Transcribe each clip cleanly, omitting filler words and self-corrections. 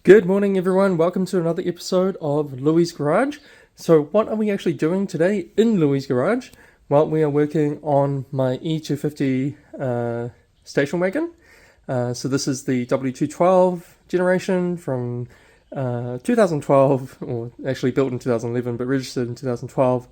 Good morning, everyone. Welcome to another episode of Louie's Garage. So what are we actually doing today in Louie's Garage? Well, we are working on my E250 station wagon. So this is the W212 generation from 2012, or actually built in 2011, but registered in 2012.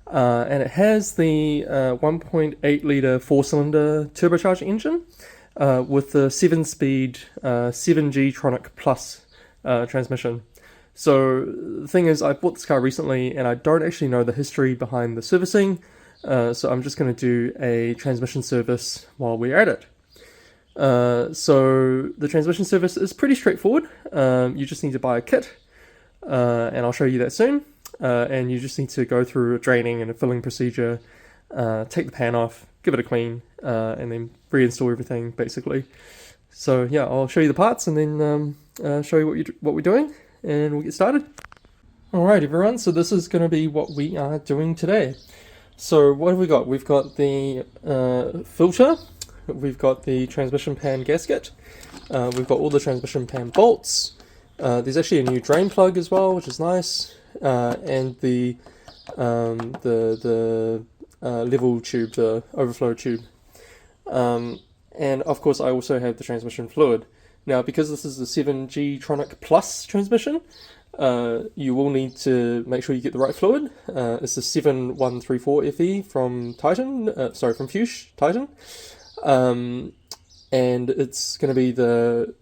And it has the 1.8 litre 4-cylinder turbocharged engine with the 7-speed 7G-Tronic Plus transmission. So the thing is, I bought this car recently and I don't actually know the history behind the servicing, so I'm just going to do a transmission service while we're at it. So the transmission service is pretty straightforward. You just need to buy a kit, and I'll show you that soon. And you just need to go through a draining and a filling procedure, take the pan off, give it a clean, and then reinstall everything basically. So yeah, I'll show you the parts and then show you what we're doing, and we'll get started. Alright everyone, so this is going to be what we are doing today. So what have we got? We've got the filter, we've got the transmission pan gasket, we've got all the transmission pan bolts, there's actually a new drain plug as well, which is nice, and the level tube, the overflow tube. And of course I also have the transmission fluid. Now because this is the 7G-Tronic Plus transmission, you will need to make sure you get the right fluid. It's the 7134FE from Titan, from Fuchs Titan. And it's going to be the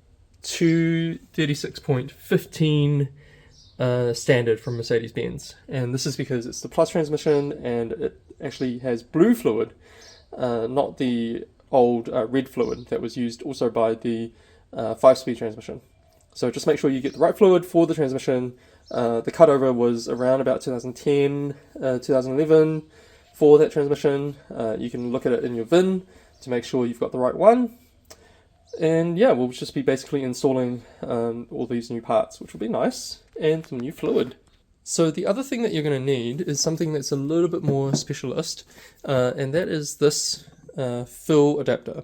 236.15 standard from Mercedes-Benz. And this is because it's the Plus transmission and it actually has blue fluid, not the old red fluid that was used also by the 5-speed transmission. So just make sure you get the right fluid for the transmission. The cutover was around about 2010, 2011 for that transmission. You can look at it in your VIN to make sure you've got the right one. And yeah, we'll just be basically installing all these new parts, which will be nice, and some new fluid. So the other thing that you're going to need is something that's a little bit more specialist, and that is this fill adapter.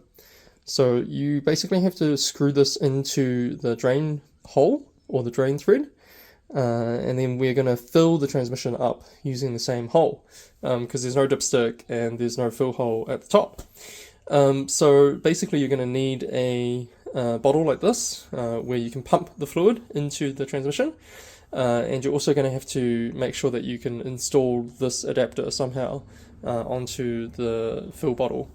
So you basically have to screw this into the drain hole or the drain thread, and then we're going to fill the transmission up using the same hole, because there's no dipstick and there's no fill hole at the top. So basically you're going to need a bottle like this, where you can pump the fluid into the transmission, and you're also going to have to make sure that you can install this adapter somehow onto the fill bottle.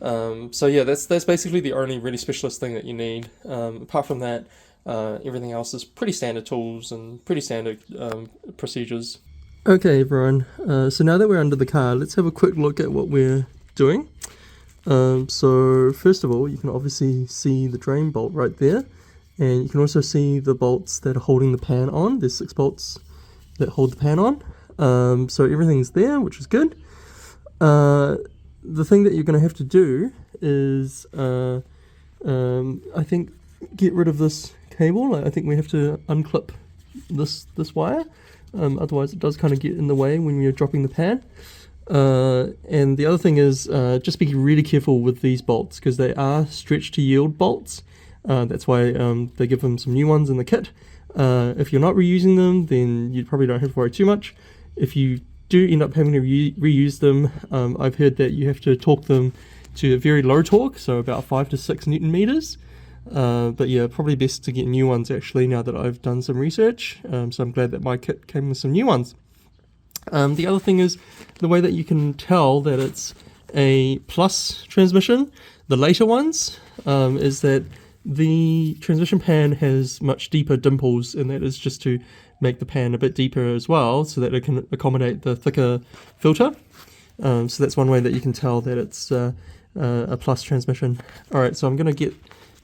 So yeah, that's basically the only really specialist thing that you need. Apart from that, everything else is pretty standard tools and pretty standard procedures. Okay everyone, so now that we're under the car, let's have a quick look at what we're doing. So first of all, you can obviously see the drain bolt right there, and you can also see the bolts that are holding the pan on. There's 6 bolts that hold the pan on. So everything's there, which is good. The thing that you're going to have to do is, I think, get rid of this cable. I think we have to unclip this wire, otherwise it does kind of get in the way when you're dropping the pan. And the other thing is, just be really careful with these bolts, because they are stretch to yield bolts. That's why they give them some new ones in the kit. If you're not reusing them, then you probably don't have to worry too much. If you do end up having to reuse them, I've heard that you have to torque them to a very low torque, so about 5 to 6 Newton meters. But yeah, probably best to get new ones actually, now that I've done some research. So I'm glad that my kit came with some new ones. The other thing is the way that you can tell that it's a Plus transmission, the later ones, is that the transmission pan has much deeper dimples, and that is just to make the pan a bit deeper as well, so that it can accommodate the thicker filter. So that's one way that you can tell that it's a Plus transmission. Alright, so I'm going to get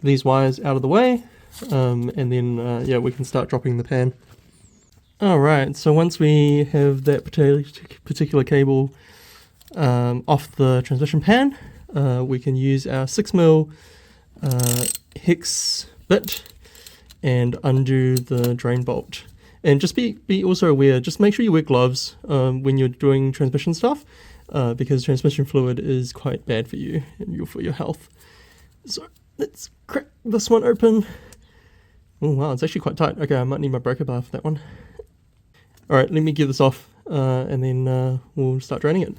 these wires out of the way, and then yeah, we can start dropping the pan. Alright, so once we have that particular cable off the transmission pan, we can use our 6mm hex bit and undo the drain bolt. And just be also aware, just make sure you wear gloves when you're doing transmission stuff, because transmission fluid is quite bad for you and for your health. So let's crack this one open. Oh wow, it's actually quite tight. Okay, I might need my breaker bar for that one. Alright, let me get this off and then we'll start draining it.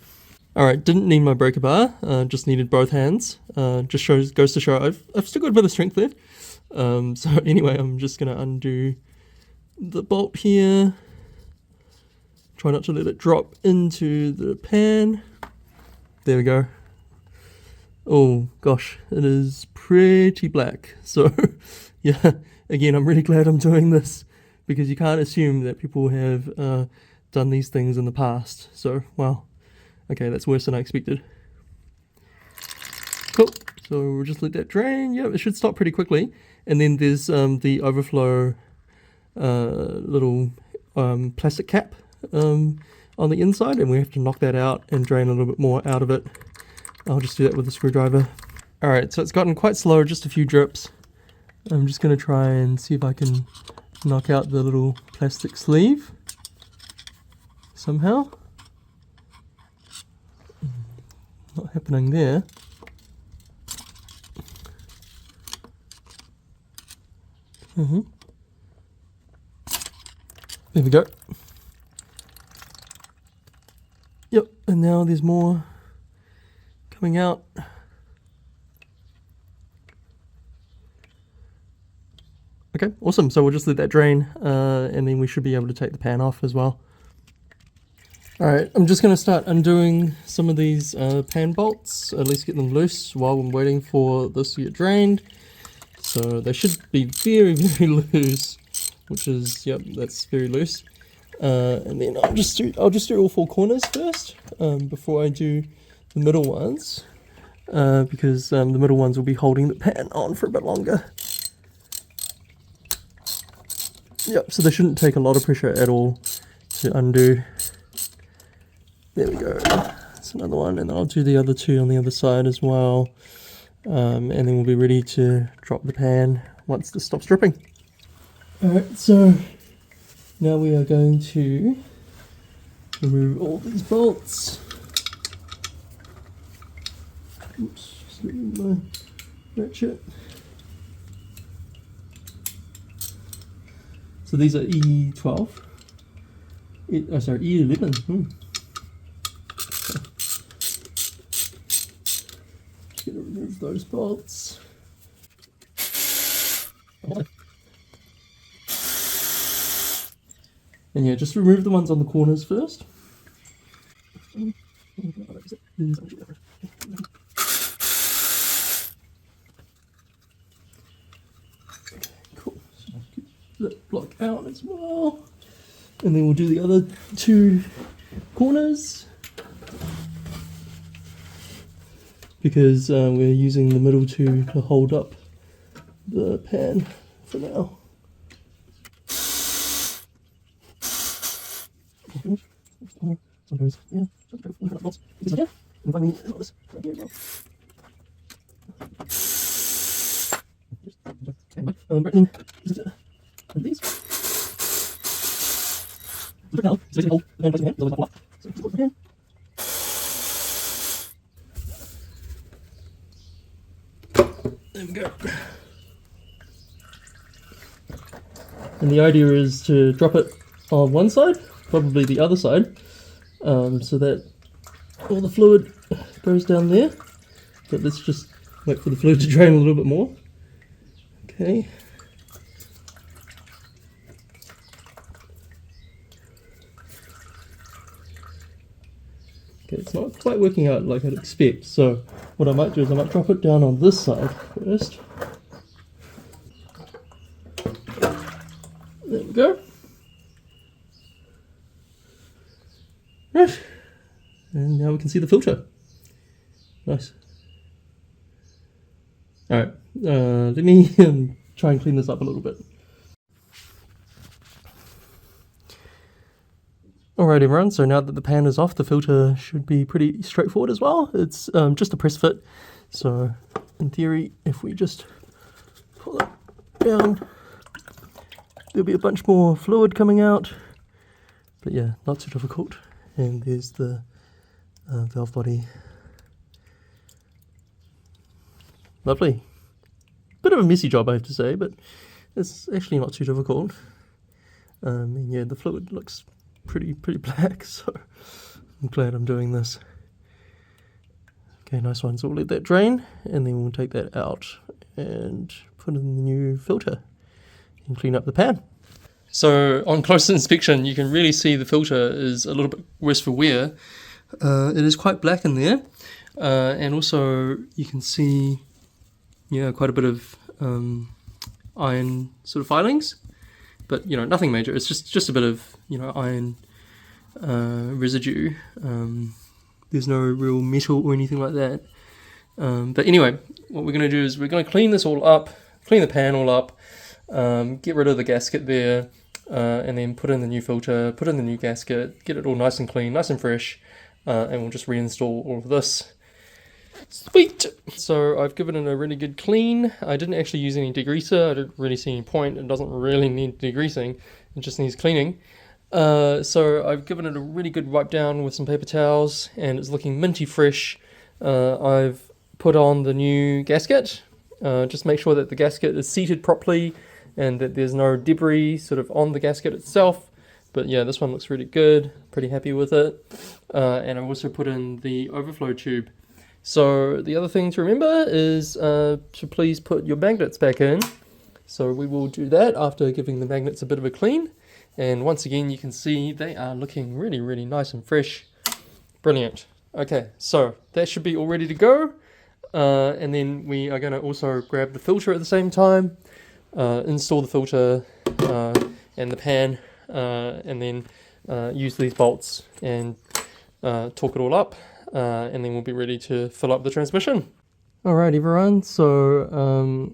Alright, didn't need my breaker bar, just needed both hands. Just goes to show I've still got a bit of strength there. So anyway, I'm just going to undo the bolt here. Try not to let it drop into the pan. There we go. Oh gosh, it is pretty black. So yeah, again, I'm really glad I'm doing this because you can't assume that people have done these things in the past. So, wow. Okay, that's worse than I expected. Cool. So we'll just let that drain. Yeah, it should stop pretty quickly. And then there's the overflow little plastic cap on the inside, and we have to knock that out and drain a little bit more out of it. I'll just do that with a screwdriver. Alright, so it's gotten quite slow, just a few drips. I'm just going to try and see if I can knock out the little plastic sleeve somehow. Not happening there. There we go. Yep, and now there's more coming out. Okay, awesome. So we'll just let that drain and then we should be able to take the pan off as well. Alright, I'm just going to start undoing some of these pan bolts, at least get them loose while I'm waiting for this to get drained. So they should be very, very loose, which is, yep, that's very loose. And then I'll just do all four corners first before I do the middle ones, because the middle ones will be holding the pan on for a bit longer. Yep, so they shouldn't take a lot of pressure at all to undo. There we go. That's another one, and then I'll do the other two on the other side as well. And then we'll be ready to drop the pan once this stops dripping. Alright, so now we are going to remove all these bolts. Oops, just remove my ratchet. So these are E12. Sorry, E11. Just gonna remove those bolts. And yeah, just remove the ones on the corners first. Cool. So get that block out as well. And then we'll do the other two corners, because we're using the middle two to hold up the pan for now. Sometimes, yeah, these. There we go. And the idea is to drop it on one side, probably the other side, so that all the fluid goes down there. But let's just wait for the fluid to drain a little bit more. Okay. Okay, it's not quite working out like I'd expect, so what I might do is I might drop it down on this side first. There we go. Right, and now we can see the filter. Nice. Alright, let me try and clean this up a little bit. Alright everyone, so now that the pan is off, the filter should be pretty straightforward as well. It's just a press fit, so in theory, if we just pull it down, there'll be a bunch more fluid coming out, but yeah, not too difficult. And there's the valve body. Lovely. Bit of a messy job, I have to say, but It's actually not too difficult. And yeah, the fluid looks pretty black, so I'm glad I'm doing this. Okay, nice one. So we'll let that drain, and then we'll take that out and put in the new filter and clean up the pan. So on close inspection, you can really see the filter is a little bit worse for wear. It is quite black in there, and also you can see, yeah, quite a bit of iron sort of filings, but you know, nothing major. It's just a bit of, you know, iron residue. There's no real metal or anything like that. But anyway, what we're going to do is we're going to clean this all up, clean the pan all up, get rid of the gasket there, and then put in the new filter, put in the new gasket, get it all nice and clean, nice and fresh, and we'll just reinstall all of this. Sweet! So I've given it a really good clean. I didn't actually use any degreaser. I didn't really see any point. It doesn't really need degreasing. It just needs cleaning. So I've given it a really good wipe down with some paper towels, and it's looking minty fresh. I've put on the new gasket. Just make sure that the gasket is seated properly and that there's no debris sort of on the gasket itself. But yeah, this one looks really good. Pretty happy with it. And I've also put in the overflow tube. So the other thing to remember is to please put your magnets back in. So we will do that after giving the magnets a bit of a clean. And once again, you can see they are looking really nice and fresh. Brilliant. Okay, so that should be all ready to go. And then we are going to also grab the filter at the same time, install the filter and the pan, and then use these bolts and torque it all up. And then we'll be ready to fill up the transmission. Alright everyone, so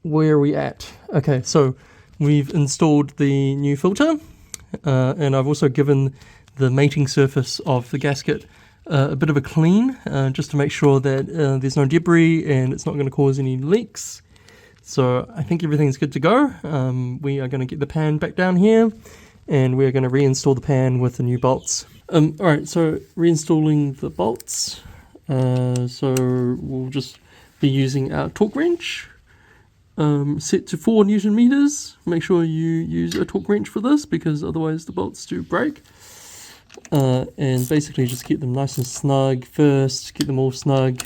where are we at? Okay, so we've installed the new filter, and I've also given the mating surface of the gasket a bit of a clean, just to make sure that there's no debris and it's not going to cause any leaks. So I think everything's good to go. We are going to get the pan back down here, and we're going to reinstall the pan with the new bolts. Alright, so reinstalling the bolts. So we'll just be using our torque wrench, set to 4 Newton meters. Make sure you use a torque wrench for this, because otherwise the bolts do break. And basically just get them nice and snug first, get them all snug,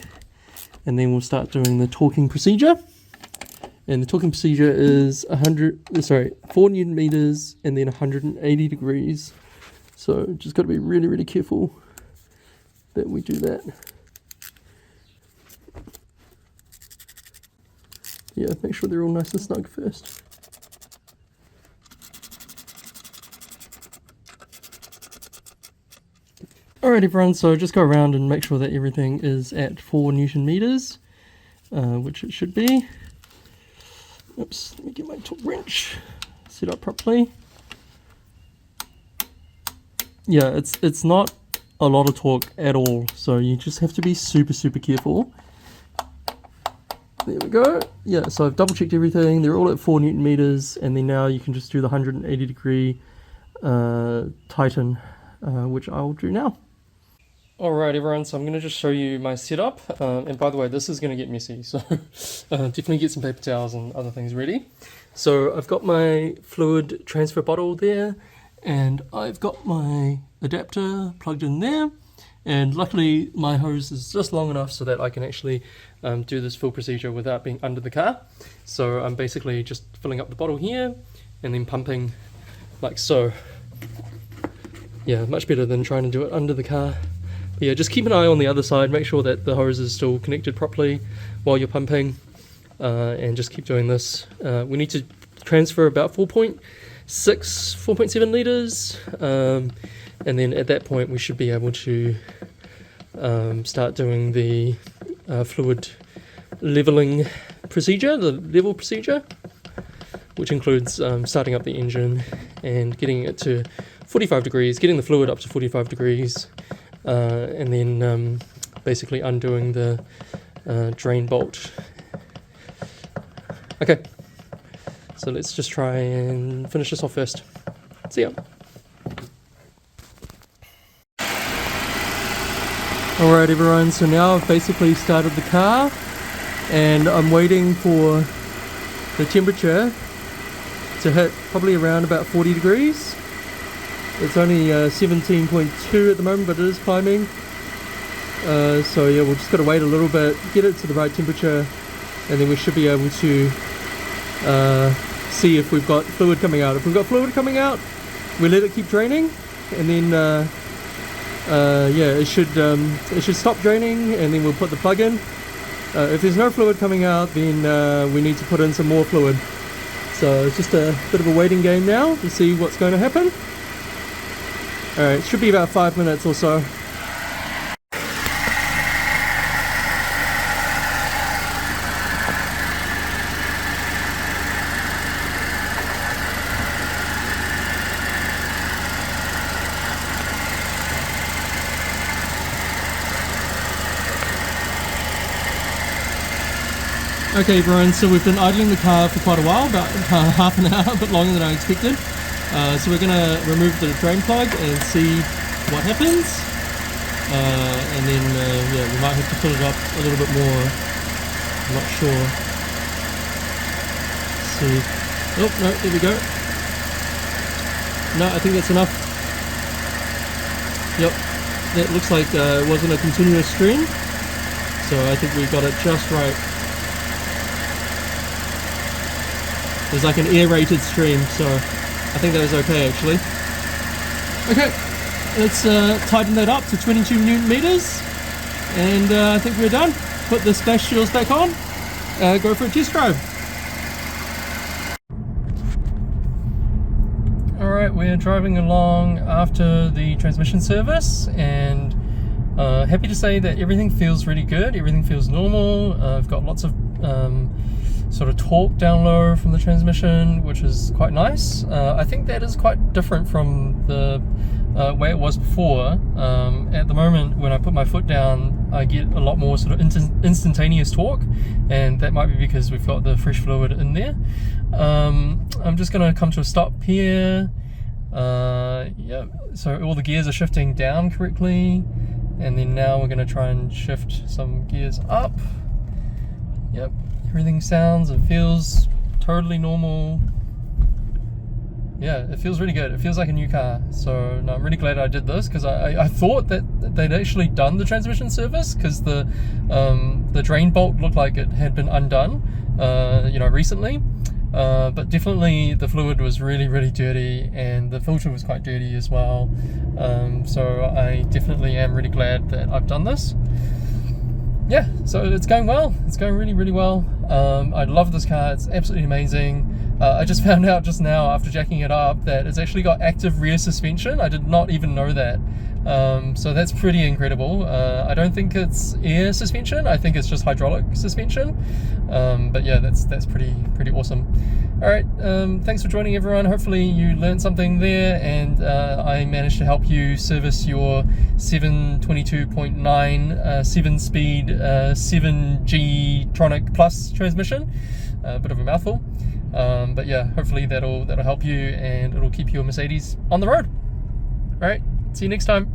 and then we'll start doing the torquing procedure. And the torquing procedure is 4 Newton meters and then 180 degrees. So just got to be really careful that we do that. Yeah, make sure they're all nice and snug first. Alright everyone, so just go around and make sure that everything is at 4 Newton meters, which it should be. Oops, let me get my torque wrench set up properly. Yeah, it's not a lot of torque at all, so you just have to be super careful. There we go. Yeah, so I've double checked everything. They're all at 4 Newton meters, and then now you can just do the 180 degree Titan, which I will do now. Alright everyone, so I'm going to just show you my setup, and by the way, this is going to get messy, so definitely get some paper towels and other things ready. So I've got my fluid transfer bottle there, and I've got my adapter plugged in there, and luckily my hose is just long enough so that I can actually do this full procedure without being under the car. So I'm basically just filling up the bottle here and then pumping like so. Yeah, much better than trying to do it under the car. But yeah, just keep an eye on the other side, make sure that the hose is still connected properly while you're pumping, and just keep doing this. We need to transfer about 4.7 litres, and then at that point we should be able to start doing the fluid leveling procedure, the level procedure, which includes starting up the engine and getting it to 45 degrees, getting the fluid up to 45 degrees, and then basically undoing the drain bolt. Okay, so let's just try and finish this off first. See ya. Alright everyone, so now I've basically started the car and I'm waiting for the temperature to hit probably around about 40 degrees. It's only 17.2 at the moment, but it is climbing. So yeah, we'll just got to wait a little bit, get it to the right temperature, and then we should be able to see if we've got fluid coming out. If we've got fluid coming out, we let it keep draining, and then yeah, it should stop draining, and then we'll put the plug in. If there's no fluid coming out, then we need to put in some more fluid. So it's just a bit of a waiting game now to see what's going to happen. Alright, it should be about 5 minutes or so. Okay everyone, so we've been idling the car for quite a while, about half an hour, a bit longer than I expected. So we're going to remove the drain plug and see what happens. And then yeah, we might have to fill it up a little bit more. I'm not sure. Let's see. Oh, no, there we go. No, I think that's enough. Yep, that looks like it wasn't a continuous stream. So I think we got it just right. There's like an aerated stream, so I think that was okay actually. Okay, let's tighten that up to 22 Newton meters, and I think we're done. Put the splash shields back on, go for a test drive. Alright, we're driving along after the transmission service, and happy to say that everything feels really good, everything feels normal. I've got lots of sort of torque down low from the transmission, which is quite nice. I think that is quite different from the way it was before. At the moment, when I put my foot down, I get a lot more sort of instantaneous torque, and that might be because we've got the fresh fluid in there. I'm just going to come to a stop here. Yeah, so all the gears are shifting down correctly, and then now we're going to try and shift some gears up. Yep, everything sounds and feels totally normal. Yeah, it feels really good. It feels like a new car. So no, I'm really glad I did this, because I thought that they'd actually done the transmission service, because the drain bolt looked like it had been undone, you know, recently. But definitely the fluid was really, really dirty, and the filter was quite dirty as well. So I definitely am really glad that I've done this. Yeah, so it's going well. It's going really, really well. I love this car. It's absolutely amazing. I just found out just now after jacking it up that it's actually got active rear suspension. I did not even know that. So that's pretty incredible. I don't think it's air suspension. I think it's just hydraulic suspension. But yeah, that's pretty awesome. All right, thanks for joining everyone. Hopefully you learned something there, and I managed to help you service your 722.9 7-speed 7G-Tronic Plus transmission. A bit of a mouthful, but yeah, hopefully that'll help you, and it'll keep your Mercedes on the road. All right, see you next time.